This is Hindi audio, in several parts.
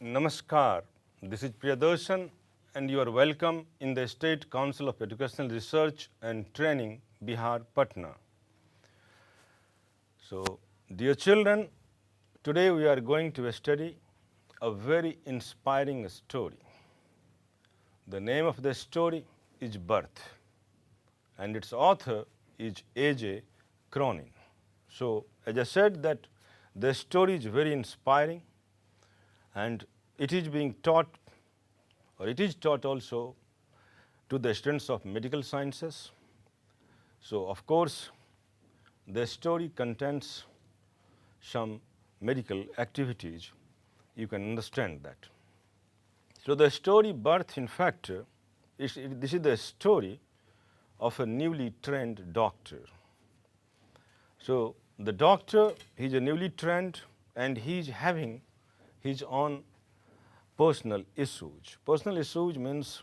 Namaskar, this is Priyadarshan and you are welcome in the State Council of Educational Research and Training, Bihar, Patna. So, dear children, today we are going to study a very inspiring story. The name of the story is Birth and its author is A.J. Cronin. So, as I said that the story is very inspiring and it is being taught or it is taught also to the students of medical sciences. So, of course, the story contains some medical activities. You can understand that. So, the story Birth, in fact, this is the story of a newly trained doctor. So, the doctor, he is a newly trained and he is having his own personal issues. Personal issues means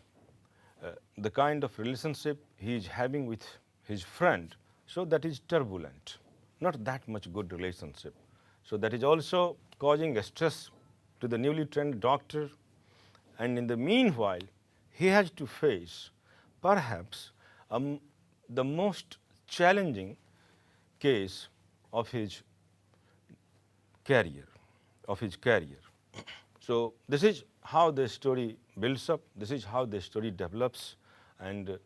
the kind of relationship he is having with his friend. So, that is turbulent, not that much good relationship. So, that is also causing a stress to the newly trained doctor, and in the meanwhile, he has to face perhaps the most challenging case of his career, So, this is how the story builds up, this is how the story develops, and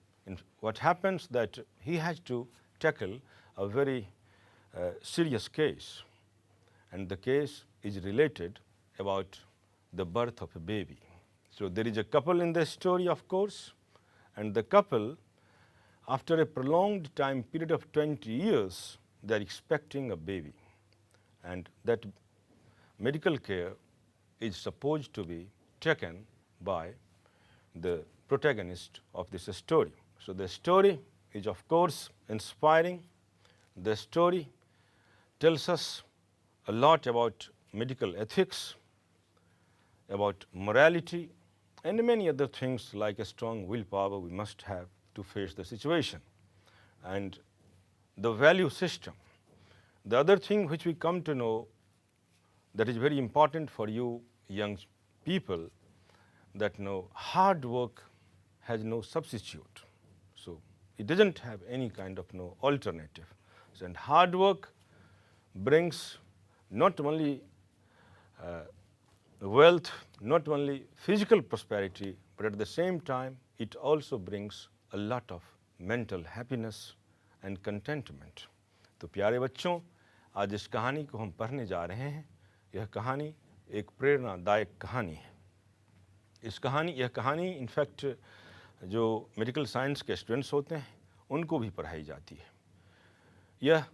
what happens that he has to tackle a very serious case, and the case is related about the birth of a baby. So, there is a couple in the story, of course, and the couple, after a prolonged time period of 20 years, they are expecting a baby, and that medical care is supposed to be taken by the protagonist of this story. So, the story is of course inspiring. The story tells us a lot about medical ethics, about morality, and many other things like a strong willpower we must have to face the situation, and the value system. The other thing which we come to know that is very important for you young people, that hard work has no substitute. So, it doesn't have any kind of alternative. So, and hard work brings not only wealth, not only physical prosperity, but at the same time it also brings a lot of mental happiness and contentment. तो प्यारे बच्चों, आज इस कहानी को हम पढ़ने जा रहे हैं. यह कहानी एक प्रेरणादायक कहानी है. यह कहानी इनफैक्ट जो मेडिकल साइंस के स्टूडेंट्स होते हैं उनको भी पढ़ाई जाती है. यह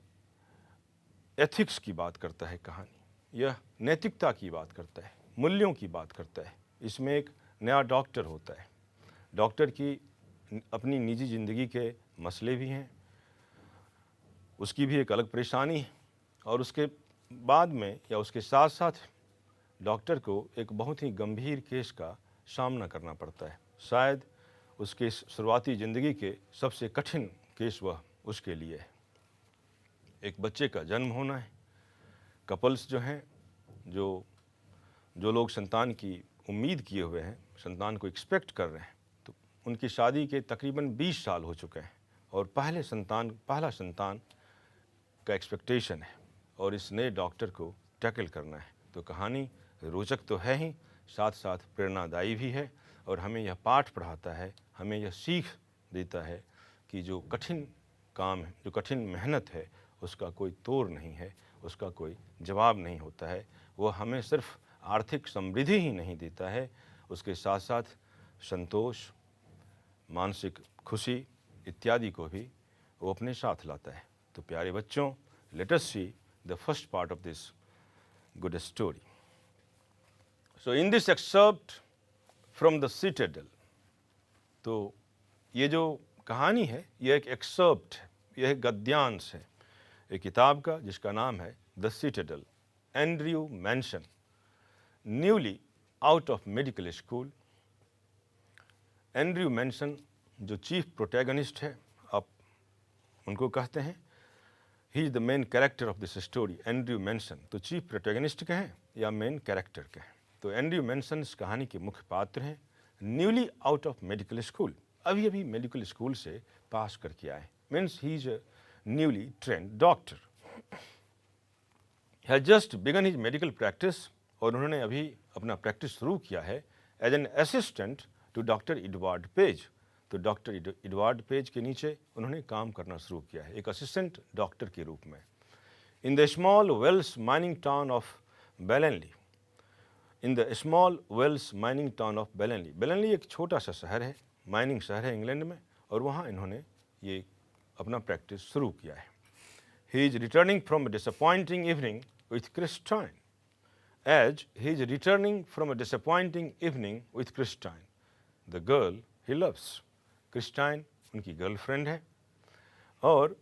एथिक्स की बात करता है कहानी, यह नैतिकता की बात करता है, मूल्यों की बात करता है. इसमें एक नया डॉक्टर होता है. डॉक्टर की अपनी निजी ज़िंदगी के मसले भी हैं, उसकी भी एक अलग परेशानी है, और उसके बाद में या उसके साथ साथ डॉक्टर को एक बहुत ही गंभीर केस का सामना करना पड़ता है. शायद उसके शुरुआती ज़िंदगी के सबसे कठिन केस वह उसके लिए है. एक बच्चे का जन्म होना है. कपल्स जो हैं, जो लोग संतान की उम्मीद किए हुए हैं, संतान को एक्सपेक्ट कर रहे हैं, तो उनकी शादी के तकरीबन 20 साल हो चुके हैं और पहला संतान का एक्सपेक्टेशन है और इस नए डॉक्टर को टैकल करना है. तो कहानी रोचक तो है ही, साथ साथ प्रेरणादायी भी है, और हमें यह पाठ पढ़ाता है, हमें यह सीख देता है कि जो कठिन काम है, जो कठिन मेहनत है, उसका कोई तोड़ नहीं है, उसका कोई जवाब नहीं होता है. वो हमें सिर्फ आर्थिक समृद्धि ही नहीं देता है, उसके साथ साथ संतोष, मानसिक खुशी इत्यादि को भी वो अपने साथ लाता है. तो प्यारे बच्चों, late us see the first part of this good story. So in this excerpt from the Citadel. तो ये जो कहानी है, यह एक एक्सर्प्ट है, यह एक गद्यांश है एक किताब का जिसका नाम है the Citadel. Andrew Manson, newly out of medical school. Andrew Manson जो चीफ प्रोटैगनिस्ट है, आप उनको कहते हैं, he is the main character of this story. Andrew Manson तो चीफ प्रोटैगनिस्ट के हैं या मेन कैरेक्टर के हैं. तो एंड्रयू मेंसन इस कहानी के मुख्य पात्र हैं, newly out of medical school, अभी अभी मेडिकल स्कूल से पास करके आए, means he is a newly trained doctor, has just begun his medical practice, और उन्होंने अभी अपना प्रैक्टिस शुरू किया है as an assistant to doctor Edward Page. तो डॉक्टर एडवर्ड पेज के नीचे उन्होंने काम करना शुरू किया है, एक असिस्टेंट डॉक्टर के रूप में। In the small Welsh mining town of Blaenelly, in the small Welsh mining town of Blaenelly, Blaenelly एक छोटा सा शहर है, माइनिंग शहर है इंग्लैंड में, और वहाँ इन्होंने ये अपना प्रैक्टिस शुरू किया है। ही is returning from a disappointing evening with Christine, as he is returning from a disappointing evening with Christine, the girl he loves. Christine उनकी गर्लफ्रेंड है, और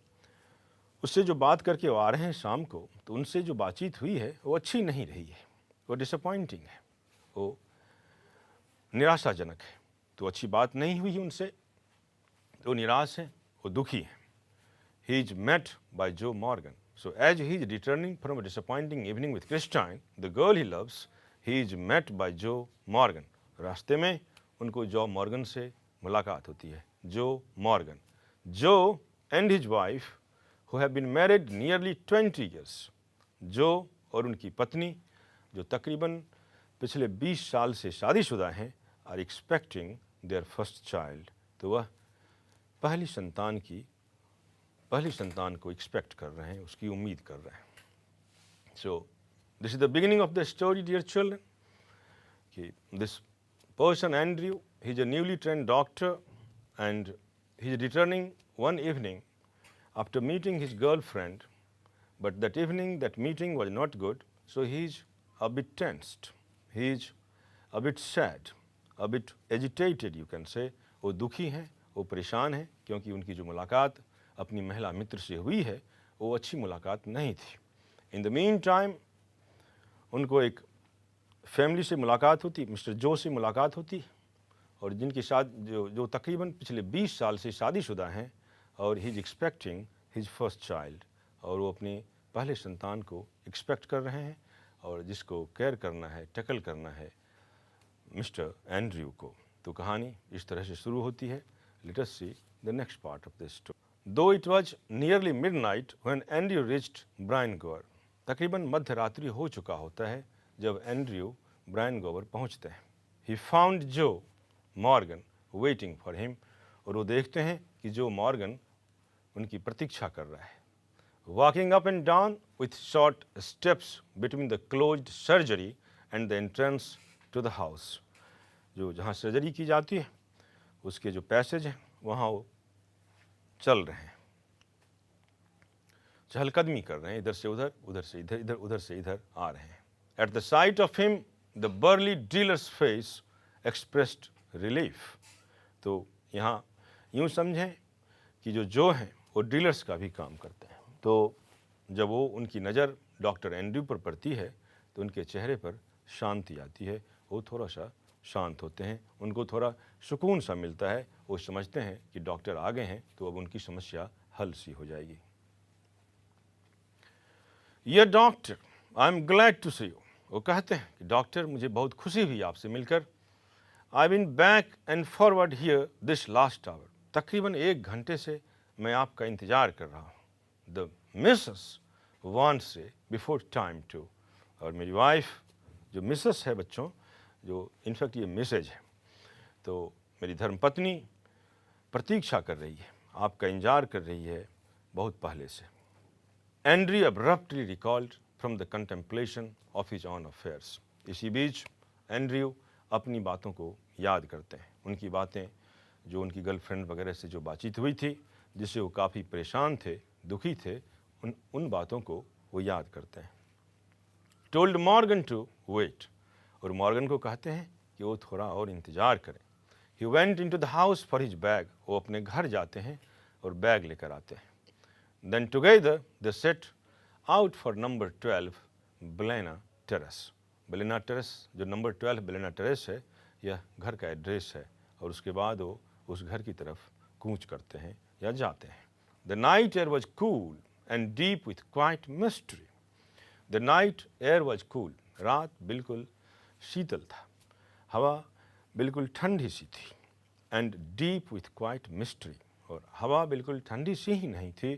उससे जो बात करके वो आ रहे हैं शाम को, तो उनसे जो बातचीत हुई है वो अच्छी नहीं रही है, वो डिसअपॉइंटिंग है, वो निराशाजनक है। तो अच्छी बात नहीं हुई उनसे, तो निराश हैं, वो दुखी हैं। He is met by Joe Morgan. So as he is returning from a disappointing evening with Christine, the girl he loves, he is met by Joe Morgan. रास्ते में उनको जो मॉर्गन से मुलाकात होती है, जो Morgan. Joe and his wife, who have been married nearly 20 years. जो और उनकी पत्नी, जो तकरीबन पिछले 20 साल से शादीशुदा हैं, are expecting their first child. तो वह पहली संतान को एक्सपेक्ट कर रहे हैं, उसकी उम्मीद कर रहे हैं। So this is the beginning of the story, dear children, कि this person Andrew, he is a newly trained doctor and he is returning one evening after meeting his girlfriend, but that evening that meeting was not good, so he is a bit tensed, he is a bit sad, a bit agitated, you can say. वो दुखी हैं, वो परेशान हैं, क्योंकि उनकी जो मुलाकात अपनी महिला मित्र से हुई है वो अच्छी मुलाकात नहीं थी। इन द मीन टाइम उनको एक फैमिली से मुलाकात होती, मिस्टर जो से मुलाकात होती, और जिनके साथ जो तकरीबन पिछले 20 साल से शादीशुदा हैं, और he is expecting his first child, और वो अपने पहले संतान को एक्सपेक्ट कर रहे हैं, और जिसको केयर करना है, टैकल करना है मिस्टर एंड्रयू को। तो कहानी इस तरह से शुरू होती है। Late us see the next part of the story. Though it was nearly midnight when Andrew reached Bryan-Gower, तकरीबन मध्य रात्रि हो चुका होता है जब एंड्रयू ब्रायन-गोवर पहुंचते हैं। He found Joe Morgan waiting for him, और वो देखते हैं कि जो मॉर्गन उनकी प्रतीक्षा कर रहा है। Walking up and down with short steps between the closed surgery and the entrance to the house, जो जहाँ सर्जरी की जाती है उसके जो पैसेज हैं वहाँ वो चल रहे हैं, चहलकदमी कर रहे हैं, इधर से उधर, उधर से इधर, इधर उधर से इधर आ रहे हैं। At the site of him the barley dealers face expressed relief. तो यहाँ यूँ समझें कि जो हैं वो डीलर्स का भी काम करते हैं। तो जब वो उनकी नज़र डॉक्टर एंड्रयू पर पड़ती है तो उनके चेहरे पर शांति आती है, वो थोड़ा सा शांत होते हैं, उनको थोड़ा सुकून सा मिलता है, वो समझते हैं कि डॉक्टर आ गए हैं तो अब उनकी समस्या हल सी हो जाएगी। ये doctor, I am glad to see you, वो कहते हैं कि डॉक्टर मुझे बहुत खुशी हुई आपसे मिलकर। I been back and forward here this last hour, तकरीबन 1 घंटे से मैं आपका इंतज़ार कर रहा हूँ। The missus want say before time too, और मेरी वाइफ जो मिसेस है बच्चों, जो इनफैक्ट ये मैसेज है, तो मेरी धर्मपत्नी प्रतीक्षा कर रही है, आपका इंतजार कर रही है बहुत पहले से। Andrew abruptly recalled from the contemplation of his on affairs. इसी बीच एंड्रयू अपनी बातों को याद करते हैं, उनकी बातें जो उनकी गर्लफ्रेंड वगैरह से जो बातचीत हुई थी, जिससे वो काफ़ी परेशान थे, दुखी थे, उन बातों को वो याद करते हैं। टोल्ड मॉर्गन टू वेट, और मॉर्गन को कहते हैं कि वो थोड़ा और इंतज़ार करें। He went in to the house for his bag, वो अपने घर जाते हैं और बैग लेकर आते हैं। Then together they set out for number 12 Belena terrace. Belena terrace, जो नंबर 12 बेलेना टेरेस है, यह घर का एड्रेस है, और उसके बाद वो उस घर की तरफ कूच करते हैं या जाते हैं। The night air was cool and deep with quite mystery. The night air was cool, रात बिल्कुल शीतल था, हवा बिल्कुल ठंडी सी थी, and deep with quite mystery, और हवा बिल्कुल ठंडी सी ही नहीं थी,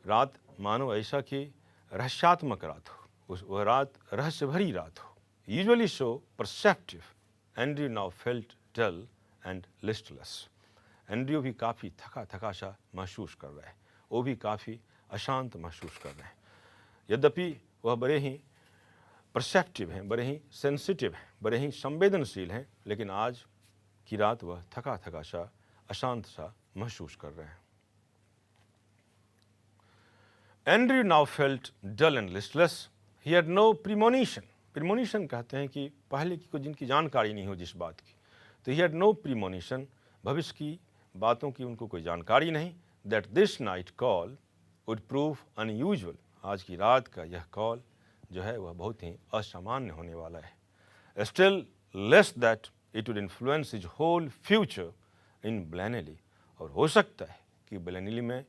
रात मानो ऐसा कि रहस्यात्मक रात हो, वह रात रहस्य भरी रात हो। Usually so perceptive, Andrew now felt dull and listless. Andrew भी काफ़ी थका थका सा महसूस कर रहे हैं, वो भी काफ़ी अशांत महसूस कर रहे हैं। यद्यपि वह बड़े ही परसेप्टिव हैं, बड़े ही सेंसिटिव हैं, बड़े ही संवेदनशील हैं, लेकिन आज की रात वह थका थका सा अशांत सा महसूस कर रहे हैं। Andrew now felt dull and listless, he had no premonition. Premonition कहते हैं कि पहले की कोई जिनकी जानकारी नहीं हो जिस बात की, तो ही हैड नो प्रीमोनिशन, भविष्य की बातों की उनको कोई जानकारी नहीं। That this night call would prove unusual, आज की रात का यह कॉल जो है वह बहुत ही असामान्य होने वाला है। Still less that it would influence his whole future in Blaenelly, और हो सकता है कि ब्लैनेली में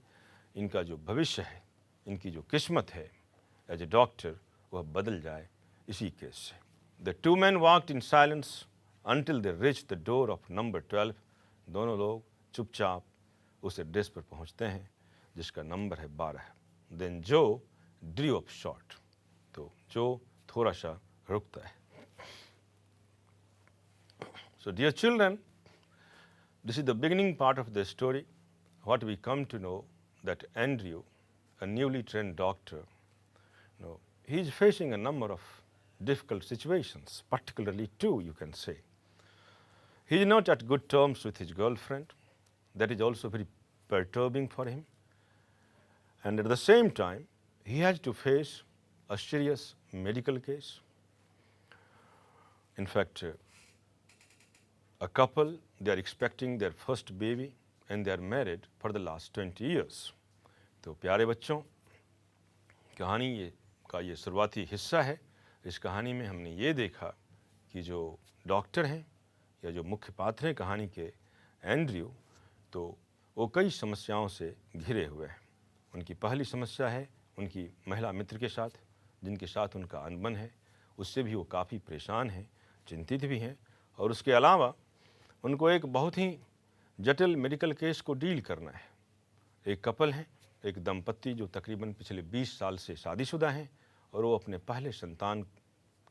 इनका जो भविष्य है, इनकी जो किस्मत है एज ए डॉक्टर, वह बदल जाए इसी केस से। The two man walked in silence until they rich the door of number 12। दोनों लोग चुपचाप उस एड्रेस पर पहुंचते हैं जिसका नंबर है 12। देन जो ड्रू अप शॉर्ट, तो जो थोड़ा सा रुकता है। So dear children, this is the beginning part of the story. What we come to know that Andrew, a newly trained doctor, he is facing a number of difficult situations, particularly two, you can say. He is not at good terms with his girlfriend. That is also very perturbing for him. And at the same time, he has to face a serious medical case. In fact, a couple, they are expecting their first baby and they are married for the last 20 years. तो प्यारे बच्चों, कहानी का ये शुरुआती हिस्सा है। इस कहानी में हमने ये देखा कि जो डॉक्टर हैं या जो मुख्य पात्र हैं कहानी के, एंड्रयू, तो वो कई समस्याओं से घिरे हुए हैं। उनकी पहली समस्या है उनकी महिला मित्र के साथ, जिनके साथ उनका अनबन है, उससे भी वो काफ़ी परेशान हैं, चिंतित भी हैं, और उसके अलावा उनको एक बहुत ही जटिल मेडिकल केस को डील करना है। एक कपल है, एक दंपत्ति जो तकरीबन पिछले 20 साल से शादीशुदा हैं और वो अपने पहले संतान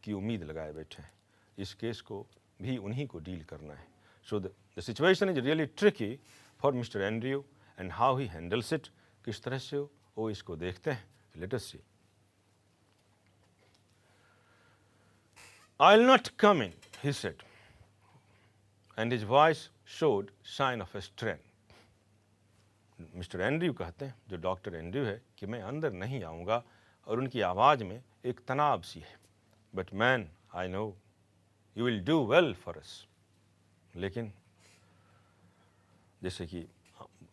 की उम्मीद लगाए बैठे हैं। इस केस को भी उन्हीं को डील करना है। So the situation is really tricky for mister Andrew and how he handles it, किस तरह से वो इसको देखते हैं। Let us see. I will not come in, he said, and his voice showed sign of a strain. Mister Andrew कहते हैं, जो डॉक्टर एंड्रयू है, कि मैं अंदर नहीं आऊँगा, और उनकी आवाज़ में एक तनाव सी है। But man, I know you will do well for us. लेकिन जैसे कि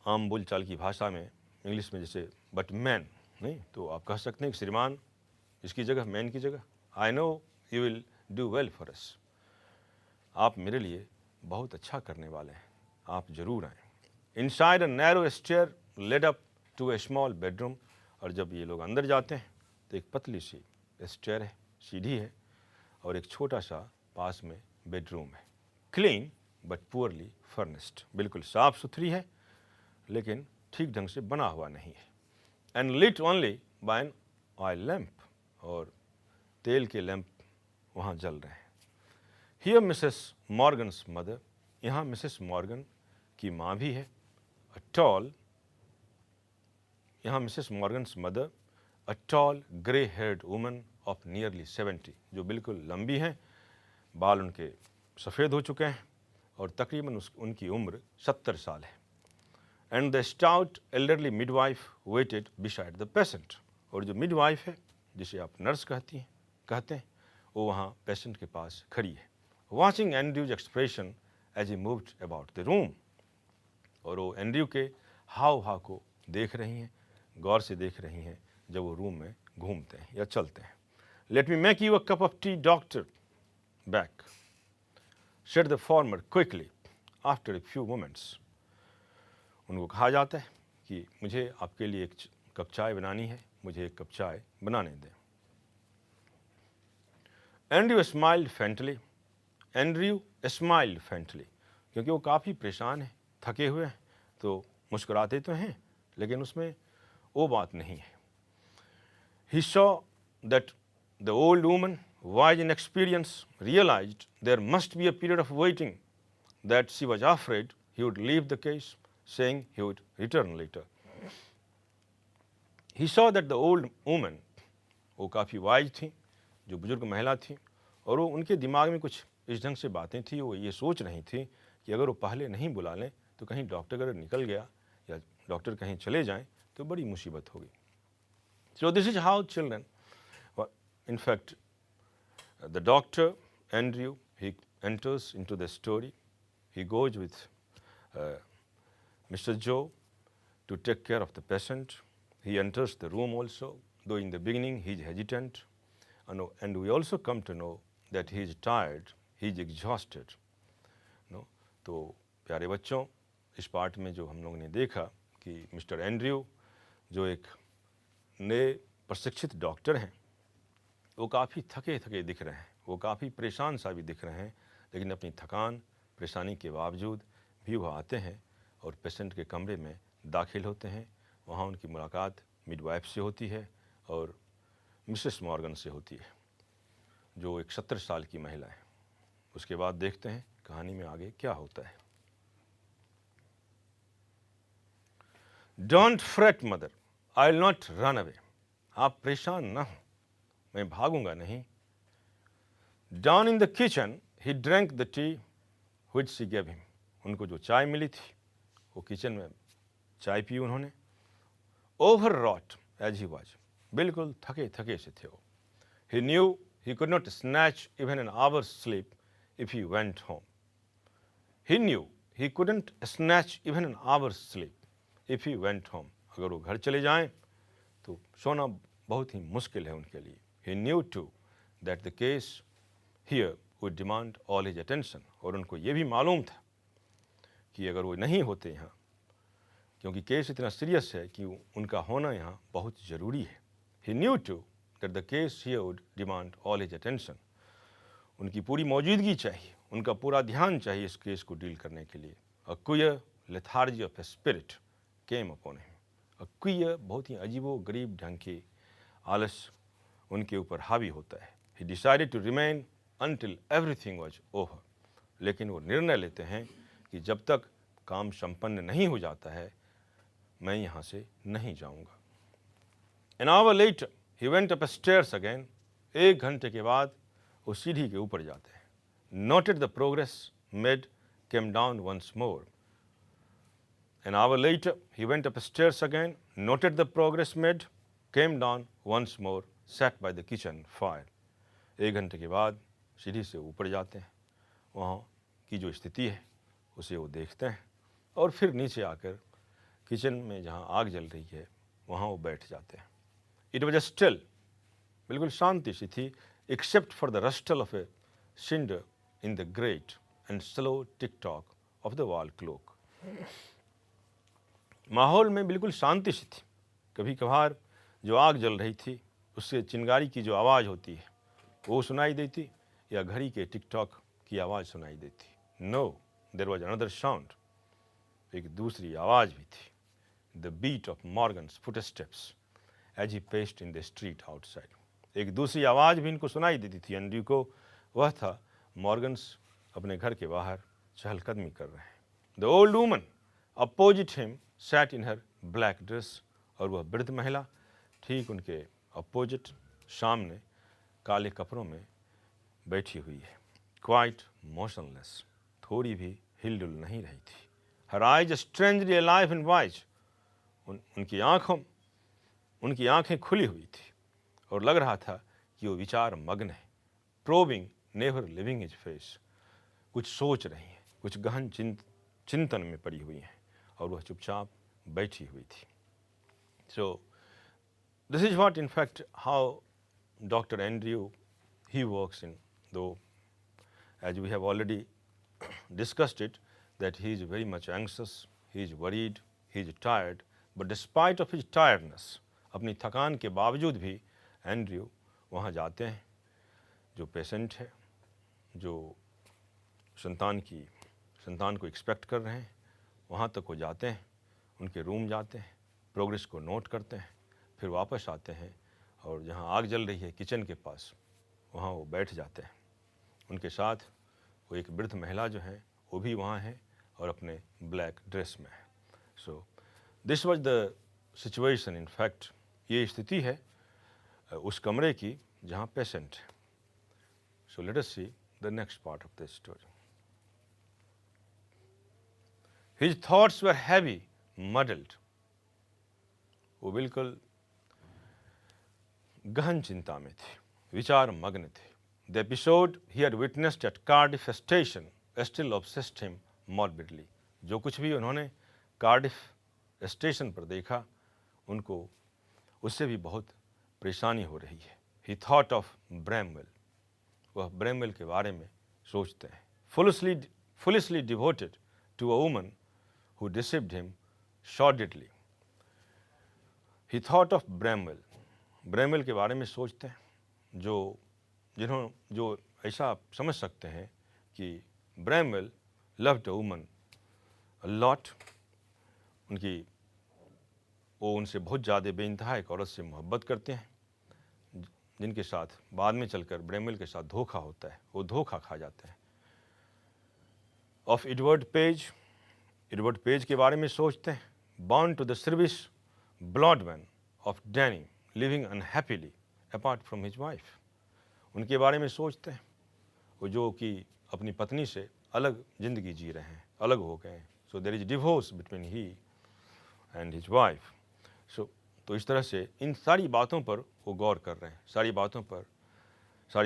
आम बोलचाल की भाषा में, इंग्लिश में जैसे बट मैन नहीं, तो आप कह सकते हैं कि श्रीमान, इसकी जगह मैन की जगह, I know you will do well for us, आप मेरे लिए बहुत अच्छा करने वाले हैं, आप जरूर आएँ। Inside a narrow stair led up to a small bedroom, और जब ये लोग अंदर जाते हैं तो एक पतली सी स्टेयर है, सीढ़ी है, और एक छोटा सा पास में बेडरूम है। क्लीन बट पुअरली फर्निश्ड, बिल्कुल साफ सुथरी है लेकिन ठीक ढंग से बना हुआ नहीं है। And lit only by an oil lamp, और तेल के लैंप वहाँ जल रहे हैं। हियर मिसेस मॉर्गन्स मदर, यहाँ मिसेस मॉर्गन की माँ भी है। अ टॉल, यहाँ Mrs Morgan's mother, a tall grey haired woman of nearly 70, जो बिल्कुल लंबी हैं, बाल उनके सफ़ेद हो चुके हैं और तकरीबन उनकी उम्र 70 साल है। And the stout elderly midwife waited beside the patient, और जो मिडवाइफ है, जिसे आप नर्स कहते हैं, वो वहाँ पेशेंट के पास खड़ी है। Watching Andrew's expression as he moved about the room, और वो एंड्रयू के हाव भाव को देख रही हैं, गौर से देख रही हैं जब वो रूम में घूमते हैं या चलते हैं। Let me make you a cup of T doctor back, said the former quickly after a few moments. उनको कहा जाता है कि मुझे आपके लिए एक कप चाय बनानी है, मुझे एक कप चाय बनाने दें। Andrew smiled faintly, Andrew smiled faintly, क्योंकि वो काफ़ी परेशान है, थके हुए हैं, तो मुस्कुराते तो हैं लेकिन उसमें वो बात नहीं है. He saw that the old woman, wise in experience, realized there must be a period of waiting, that she was afraid he would leave the case, saying he would return later. He saw that the old woman, वो काफ़ी वाइज थी, जो बुजुर्ग महिला थी, और वो उनके दिमाग में कुछ इस ढंग से बातें थी. वो ये सोच रही थी कि अगर वो पहले नहीं बुला लें तो कहीं डॉक्टर अगर निकल गया या डॉक्टर कहीं चले जाएं तो बड़ी मुसीबत होगी. So this is how children, in fact, the doctor, Andrew, he enters into the story. He goes with Mr. Joe to take care of the patient. He enters the room also, though in the beginning he is hesitant. And we also come to know that he is tired, he is exhausted. No? तो प्यारे बच्चों, इस पार्ट में जो हम लोगों ने देखा कि मिस्टर एंड्रयू जो एक नए प्रशिक्षित डॉक्टर हैं, वो काफ़ी थके थके दिख रहे हैं, वो काफ़ी परेशान सा भी दिख रहे हैं, लेकिन अपनी थकान परेशानी के बावजूद भी वो आते हैं और पेशेंट के कमरे में दाखिल होते हैं. वहाँ उनकी मुलाकात मिडवाइफ से होती है और मिसेस मॉर्गन से होती है, जो एक 70 साल की महिला है. उसके बाद देखते हैं कहानी में आगे क्या होता है. Don't freight mother, I will not run away. आप परेशान ना हो, मैं भागूंगा नहीं. Down in the kitchen he drank the T which she gave him. उनको जो चाय मिली थी वो किचन में चाय पी उन्होंने. Overwrought as he was, बिल्कुल थके थके से थे वो. He knew he could not snatch even an hour's sleep if he went home. He knew he couldn't snatch even an hour's sleep if he went home. अगर वो घर चले जाएं तो सोना बहुत ही मुश्किल है उनके लिए. He knew too that the case here would demand all his attention. और उनको ये भी मालूम था कि अगर वो नहीं होते यहाँ, क्योंकि केस इतना सीरियस है कि उनका होना यहाँ बहुत ज़रूरी है. He knew too that the case here would demand all his attention. उनकी पूरी मौजूदगी चाहिए, उनका पूरा ध्यान चाहिए इस केस को डील करने के लिए. A queer lethargy of spirit came upon him. A queer, बहुत ही अजीबो गरीब ढंग के आलस उनके ऊपर हावी होता है. He decided to remain until everything was over. लेकिन वो निर्णय लेते हैं कि जब तक काम संपन्न नहीं हो जाता है मैं यहाँ से नहीं जाऊँगा. An hour later he went upstairs again. 1 घंटे के बाद वो सीढ़ी के ऊपर जाते हैं. Noted the progress made, came down once more. An hour later he went upstairs again, noted the progress made, came down once more, sat by the kitchen fire. 1 घंटे के बाद सीढ़ी से ऊपर जाते हैं, वहाँ की जो स्थिति है उसे वो देखते हैं और फिर नीचे आकर किचन में जहाँ आग जल रही है वहाँ वो बैठ जाते हैं. इट वॉज स्टिल, बिल्कुल शांति सी थी, except for the rustle of a cinder in the grate and slow tick tock of the wall clock. माहौल में बिल्कुल शांति सी थी. कभी कभार जो आग जल रही थी उससे चिंगारी की जो आवाज़ होती है वो सुनाई देती या घड़ी के टिक टॉक की आवाज़ सुनाई देती. No, there was another sound. एक दूसरी आवाज़ भी थी. The beat of Morgan's footsteps as he paced in the street outside. एक दूसरी आवाज़ भी इनको सुनाई देती थी एंड्रयू को. वह था मॉर्गन्स अपने घर के बाहर चहलकदमी कर रहे हैं. The old woman opposite him sat in her black dress. और वह वृद्ध महिला ठीक उनके अपोजिट सामने काले कपड़ों में बैठी हुई है. क्वाइट मोशनलेस, थोड़ी भी हिलडुल नहीं रही थी. Her eyes strangely alive and wise. उनकी आंखें खुली हुई थी और लग रहा था कि वो विचार मग्न है. Probing, never living his face. कुछ सोच रही हैं, कुछ गहन चिंतन में पड़ी हुई हैं और वह चुपचाप बैठी हुई थी. So this is what in fact how Dr. Andrew he works in, though as we have already discussed it that he is very much anxious, he is worried, he is tired, but despite of his tiredness, अपनी थकान के बावजूद भी एंड्रयू वहाँ जाते हैं जो पेशेंट है, जो संतान को एक्सपेक्ट कर रहे हैं, वहाँ तक वो जाते हैं, उनके रूम जाते हैं, प्रोग्रेस को नोट करते हैं, फिर वापस आते हैं और जहाँ आग जल रही है किचन के पास, वहाँ वो बैठ जाते हैं। उनके साथ वो एक वृद्ध महिला जो है वो भी वहाँ है और अपने ब्लैक ड्रेस में है। So this was the situation. In fact ये स्थिति है उस कमरे की जहाँ पेशेंट है। So let us see the next part of this story. His thoughts were heavy, muddled. वो बिल्कुल गहन चिंता में थे, विचार मग्न थे। The episode he had witnessed at Cardiff station still obsessed him morbidly. जो कुछ भी उन्होंने कार्डिफ स्टेशन पर देखा, उनको उससे भी बहुत परेशानी हो रही है। He thought of Bramwell. वह ब्रैमवेल के बारे में सोचते हैं। Foolishly devoted to a woman who deceived him sordidly. He thought of Bramwell. Bramwell के बारे में सोचते हैं, जो ऐसा आप समझ सकते हैं कि Bramwell loved a woman a lot. वो उनसे बहुत ज़्यादा बेइंतहा एक औरत से मोहब्बत करते हैं, जिनके साथ बाद में चलकर ब्रैमवेल के साथ धोखा होता है, वो धोखा खा जाते हैं। ऑफ एडवर्ड पेज के बारे में सोचते हैं। Bound to the service Blodman of Danny living unhappily apart from his wife. उनके बारे में सोचते हैं, वो जो कि अपनी पत्नी से अलग जिंदगी जी रहे हैं, अलग हो गए हैं। So there is divorce between he and his wife. So तो इस तरह से इन सारी बातों पर वो गौर कर रहे हैं, सारी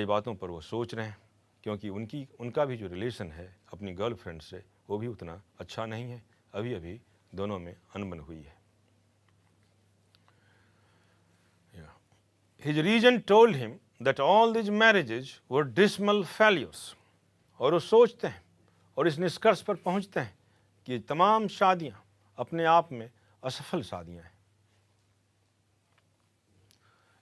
बातों पर वो सोच रहे हैं, क्योंकि उनका भी जो रिलेशन है अपनी गर्लफ्रेंड से वो भी उतना अच्छा नहीं है। अभी दोनों में अनबन हुई है। His reason told him that all these marriages were dismal failures. और वो सोचते हैं और इस निष्कर्ष पर पहुंचते हैं कि तमाम शादियां अपने आप में असफल शादियां हैं।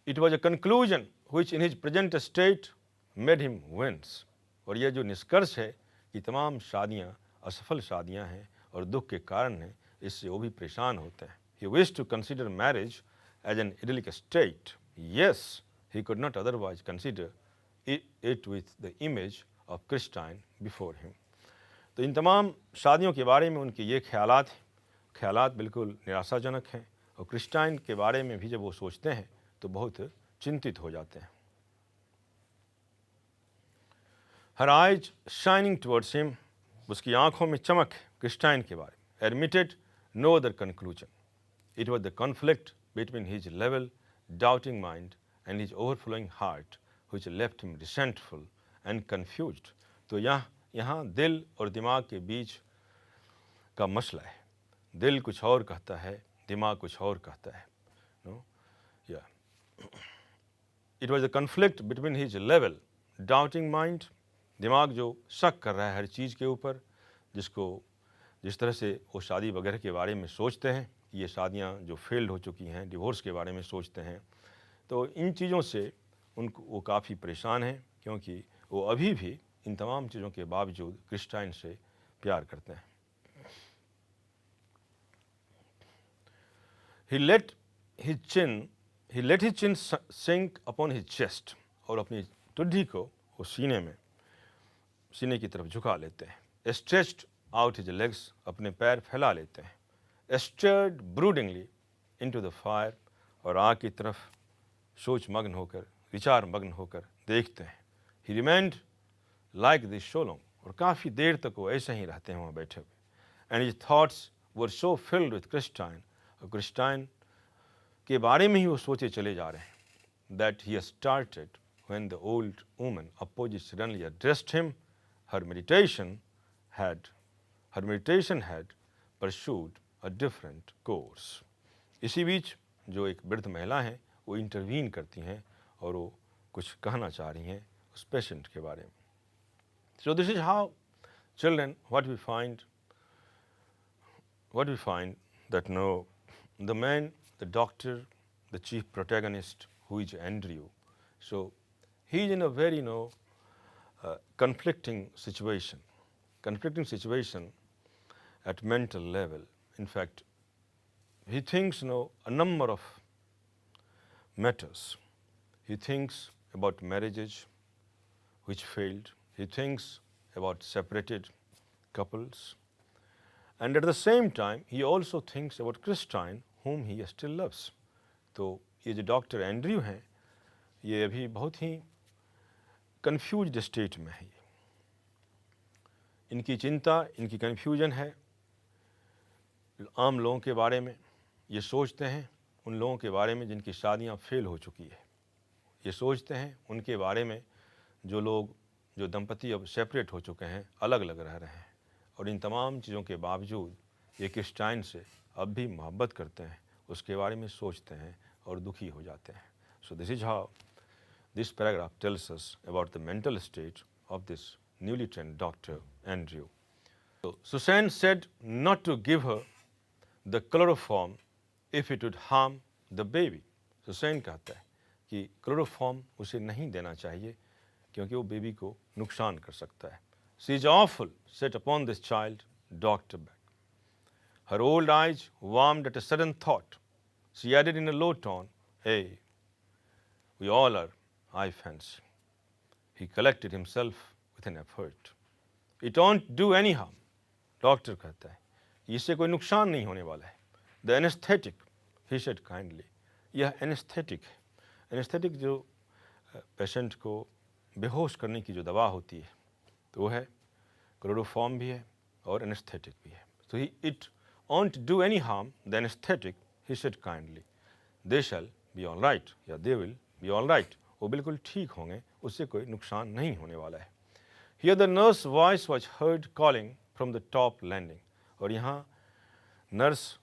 It was a conclusion which in his present state made him wince. और यह जो निष्कर्ष है कि तमाम शादियां असफल शादियां हैं और दुख के कारण हैं, इससे वो भी परेशान होते हैं। He wished to consider marriage as an idyllic state. Yes, he could not otherwise consider it with the image of Christine before him. तो इन तमाम शादियों के बारे में उनके ये ख्यालात बिल्कुल निराशाजनक हैं, और क्रिस्टाइन के बारे में भी जब वो सोचते हैं तो बहुत चिंतित हो जाते हैं। Her eyes shining towards him, उसकी आंखों में चमक है क्रिस्टाइन के बारे में। Admitted no other conclusion. It was the conflict between his level, doubting mind and his overflowing heart which left him resentful and confused. तो यहाँ दिल और दिमाग के बीच का मसला है। दिल कुछ और कहता है, दिमाग कुछ और कहता है। It was a conflict between his level, doubting mind, दिमाग जो शक कर रहा है हर चीज़ के ऊपर, जिस तरह से वो शादी वगैरह के बारे में सोचते हैं, ये शादियाँ जो फेल्ड हो चुकी हैं, डिवोर्स के बारे में सोचते हैं, तो इन चीज़ों से वो काफ़ी परेशान हैं, क्योंकि वो अभी भी इन तमाम चीज़ों के बावजूद क्रिस्टाइन से प्यार करते हैं। He let his chin sink upon his chest. और अपनी टुड्डी को वो सीने की तरफ झुका लेते हैं। Stretched out his legs, अपने पैर फैला लेते हैं। Stared broodingly into the fire, और आग की तरफ विचार मग्न होकर देखते हैं। He remained like this so long, और काफ़ी देर तक वो ऐसे ही रहते हैं वहाँ बैठे हुए। And his thoughts were so filled with Christine, और क्रिस्टाइन के बारे में ही वो सोचे चले जा रहे हैं। That he started when the old woman opposite suddenly addressed him. Her meditation had pursued a different course. इसी बीच जो एक वृद्ध महिला है वो इंटरवीन करती हैं और वो कुछ कहना चाह रही हैं उस पेशेंट के बारे में। So this is how children, what we find that no, the man, the doctor, the chief protagonist, who is Andrew, so he is in a very conflicting situation at mental level. In fact, he thinks a number of matters. He thinks about marriages which failed. He thinks about separated couples. And at the same time, he also thinks about Christine, whom he still loves. तो ये जो डॉक्टर एंड्रयू हैं, ये अभी बहुत ही कन्फ्यूज्ड स्टेट में है। इनकी चिंता, इनकी कन्फ्यूजन है आम लोगों के बारे में। ये सोचते हैं उन लोगों के बारे में जिनकी शादियां फेल हो चुकी है। ये सोचते हैं उनके बारे में जो दंपति अब सेपरेट हो चुके हैं, अलग अलग रह रहे हैं। और इन तमाम चीज़ों के बावजूद ये क्रिस्टाइन से अब भी मोहब्बत करते हैं, उसके बारे में सोचते हैं और दुखी हो जाते हैं। So this is how this paragraph tells us about the mental state of this newly trained doctor Andrew. So Susan said not to give her the chloroform if it would harm the baby. Susan कहता है कि क्लोरोफॉर्म उसे नहीं देना चाहिए क्योंकि वो बेबी को नुकसान कर सकता है। She is awful set upon this child, Dr. Beck. Her old eyes warmed at a sudden thought. She added in a low tone, "Hey, we all are, I fancy." He collected himself with an effort. "It won't do any harm." Doctor कहता है इससे कोई नुकसान नहीं होने वाला है। The anaesthetic, he said kindly, यह एनेस्थेटिक है। एनेस्थेटिक जो पेशेंट को बेहोश करने की जो दवा होती है तो वो है क्लोरोफॉर्म भी है और एनेस्थेटिक भी है। तो it won't do any harm the anaesthetic, he said kindly, they shall be all right, या they will be all right, वो बिल्कुल ठीक होंगे, उससे कोई नुकसान नहीं होने वाला है। Here the nurse voice was heard calling from the top landing, और यहाँ नर्स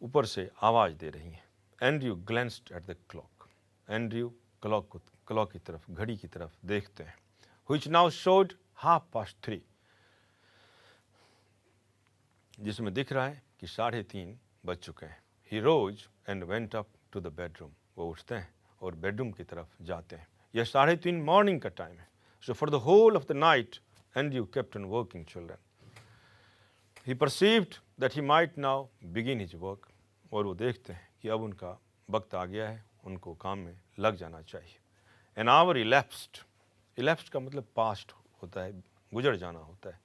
ऊपर से आवाज़ दे रही हैं। Andrew glanced at the clock, Andrew clock की तरफ, घड़ी की तरफ देखते हैं। which now showed 3:30, जिसमें दिख रहा है कि 3:30 बज चुके हैं। He rose and went up to the bedroom, वो उठते हैं और बेडरूम की तरफ जाते हैं। यह 3:30 मॉर्निंग का टाइम है। So for the whole of the night, Andrew kept on working children. He perceived that he might now begin his work, और वो देखते हैं कि अब उनका वक्त आ गया है, उनको काम में लग जाना चाहिए। An hour elapsed. Elapsed का मतलब पास्ट होता है, गुजर जाना होता है।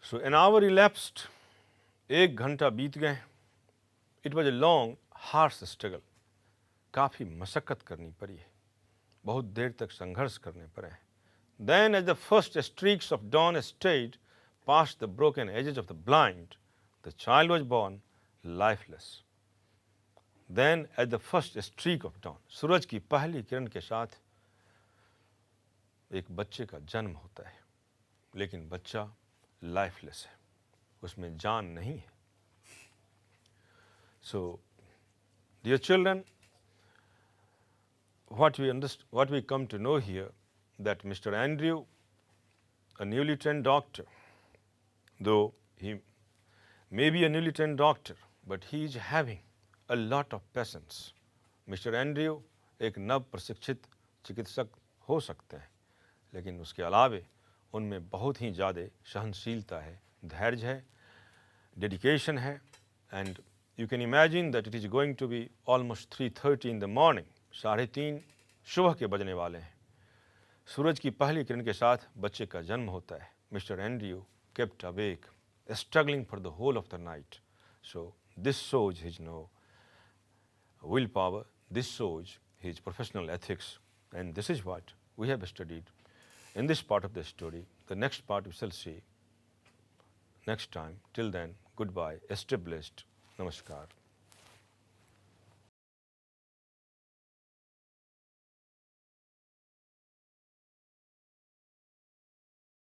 So an hour elapsed, एक घंटा बीत गए। It was a long, harsh struggle. काफ़ी मशक्क़त करनी पड़ी है, बहुत देर तक संघर्ष करने पड़े हैं। Then as the first streaks of dawn strayed past the broken edges of the blind, the child was born lifeless. Then as the first streak of dawn, सूरज की पहली किरण के साथ एक बच्चे का जन्म होता है, लेकिन बच्चा लाइफलेस है, उसमें जान नहीं है। So, dear children, what we come to know here, that Mr. Andrew, a newly trained doctor, though he may be a newly trained doctor, but he is having a lot of patience. Mr. Andrew एक नव प्रशिक्षित चिकित्सक हो सकते हैं, लेकिन उसके अलावे उनमें बहुत ही ज़्यादा सहनशीलता है, धैर्य है, डेडिकेशन है। And you can imagine that it is going to be almost 3:30 in the morning. 3:30 सुबह के बजने वाले हैं। सूरज की पहली किरण के साथ बच्चे का जन्म होता है। Mr. Andrew kept awake, struggling for the whole of the night. So this shows his willpower, this shows his professional ethics, and this is what we have studied in this part of the story. The next part we shall see next time. Till then, goodbye. Stay blessed. Namaskar.